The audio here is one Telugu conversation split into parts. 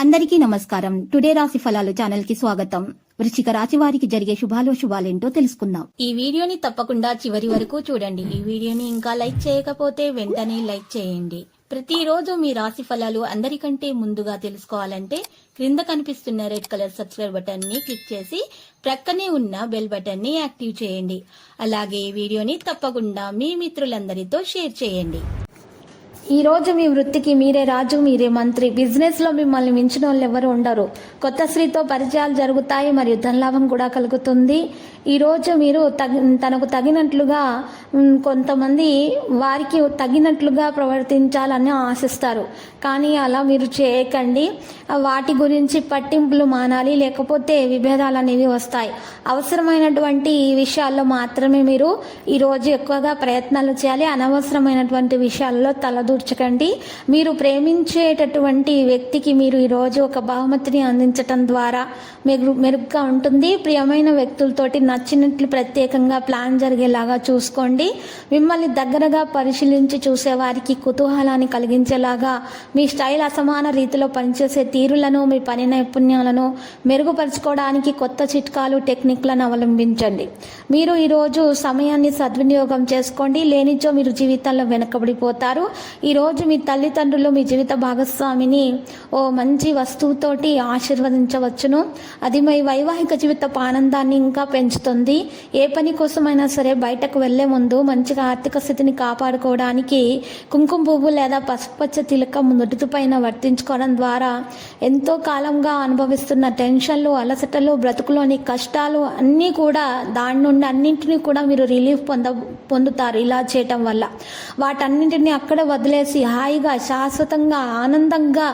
అందరికీ నమస్కారం. టుడే రాశి ఫలాలు ఛానల్ కి స్వాగతం. వృశ్చిక రాశి వారికి జరిగే శుభాలేంటో తెలుసుకుందాం. ఈ వీడియోని తప్పకుండా చివరి వరకు చూడండి. ఈ వీడియోని ఇంకా లైక్ చేయకపోతే వెంటనే లైక్ చేయండి. ప్రతిరోజు మీ రాశి ఫలాలు అందరికంటే ముందుగా తెలుసుకోవాలంటే క్రింద కనిపిస్తున్న రెడ్ కలర్ సబ్స్క్రైబ్ బటన్ ని క్లిక్ చేసి ప్రక్కనే ఉన్న బెల్ బటన్ ని యాక్టివ్ చేయండి. అలాగే ఈ వీడియోని తప్పకుండా మీ మిత్రులందరితో షేర్ చేయండి. ఈ రోజు మీ వృత్తికి మీరే రాజు, మీరే మంత్రి. బిజినెస్ లో మిమ్మల్ని మించిన వాళ్ళు ఎవరు ఉండరు. కొత్త స్త్రీతో పరిచయాలు జరుగుతాయి మరియు ధనలాభం కూడా కలుగుతుంది. ఈ రోజు మీరు తనకు తగినట్లుగా కొంతమంది వారికి తగినట్లుగా ప్రవర్తించాలని ఆశిస్తారు, కానీ అలా మీరు చేయకండి. వాటి గురించి పట్టింపులు మానాలి, లేకపోతే విభేదాలు అనేవి వస్తాయి. అవసరమైనటువంటి విషయాల్లో మాత్రమే మీరు ఈరోజు ఎక్కువగా ప్రయత్నాలు చేయాలి. అనవసరమైనటువంటి విషయాల్లో తలదూర్చకండి. మీరు ప్రేమించేటటువంటి వ్యక్తికి మీరు ఈరోజు ఒక బహుమతిని అందించటం ద్వారా మెరుగ్గా ఉంటుంది. ప్రియమైన వ్యక్తులతోటి నచ్చినట్లు ప్రత్యేకంగా ప్లాన్ జరిగేలాగా చూసుకోండి. మిమ్మల్ని దగ్గరగా పరిశీలించి చూసేవారికి కుతూహలాన్ని కలిగించేలాగా మీ స్టైల్ అసమాన రీతిలో పనిచేసే తీరులను, మీ పని నైపుణ్యాలను మెరుగుపరుచుకోవడానికి కొత్త చిట్కాలు, టెక్నిక్లను అవలంబించండి. మీరు ఈరోజు సమయాన్ని సద్వినియోగం చేసుకోండి, లేనిచో మీరు జీవితంలో వెనకబడిపోతారు. ఈరోజు మీ తల్లిదండ్రులు మీ జీవిత భాగస్వామిని ఓ మంచి వస్తువుతోటి ఆశీర్వదించవచ్చును. అది మీ వైవాహిక జీవిత ఆనందాన్ని ఇంకా పెంచుతుంది. ఏ పని కోసమైనా సరే బయటకు వెళ్లే ముందు మంచిగా ఆర్థిక స్థితిని కాపాడుకోవడానికి కుంకుమ పువ్వు లేదా పసుపచ్చ తిలకం నుదుటిపైన వర్తించుకోవడం ద్వారా ఎంతో కాలంగా అనుభవిస్తున్న టెన్షన్లు, అలసటలు, బ్రతుకులోని కష్టాలు అన్నీ కూడా దాని నుండి అన్నింటినీ కూడా మీరు రిలీఫ్ పొందుతారు. ఇలా చేయటం వల్ల వాటన్నింటినీ అక్కడ వదిలేసి హాయిగా శాశ్వతంగా ఆనందంగా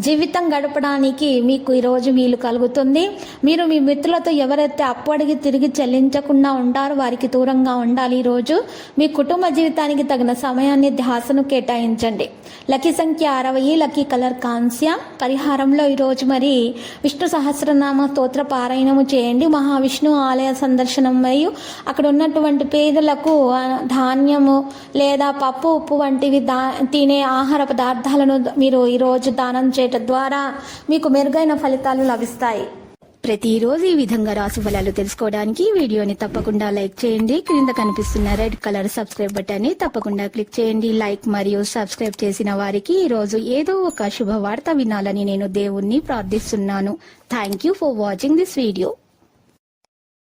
జీవితం గడపడానికి మీకు ఈరోజు వీలు కలుగుతుంది. మీరు మీ మిత్రులతో ఎవరైతే అప్పు అడిగి తిరిగి చెల్లించకుండా ఉంటారో వారికి దూరంగా ఉండాలి. ఈరోజు మీ కుటుంబ జీవితానికి తగిన సమయాన్ని ధ్యాసను కేటాయించండి. లక్కీ సంఖ్య 60, లక్కీ కలర్ కాంస్య. పరిహారంలో ఈరోజు మరి విష్ణు సహస్రనామ స్తోత్ర పారాయణము చేయండి. మహావిష్ణు ఆలయ సందర్శనం మరియు అక్కడ ఉన్నటువంటి పేదలకు ధాన్యము లేదా పప్పు, ఉప్పు వంటివి తినే ఆహార పదార్థాలను మీరు ఈరోజు దానం చేయటం ద్వారా మీకు మెరుగైన ఫలితాలు లభిస్తాయి. ప్రతిరోజు ఈ విధంగా రాశి ఫలాలు తెలుసుకోవడానికి వీడియోని తప్పకుండా లైక్ చేయండి. క్రింద కనిపిస్తున్న రెడ్ కలర్ సబ్స్క్రైబ్ బటన్ ని తప్పకుండా క్లిక్ చేయండి. లైక్ మరియు సబ్స్క్రైబ్ చేసిన వారికి ఈ రోజు ఏదో ఒక శుభవార్త వినాలని నేను దేవుణ్ణి ప్రార్థిస్తున్నాను. Thank you for watching this video.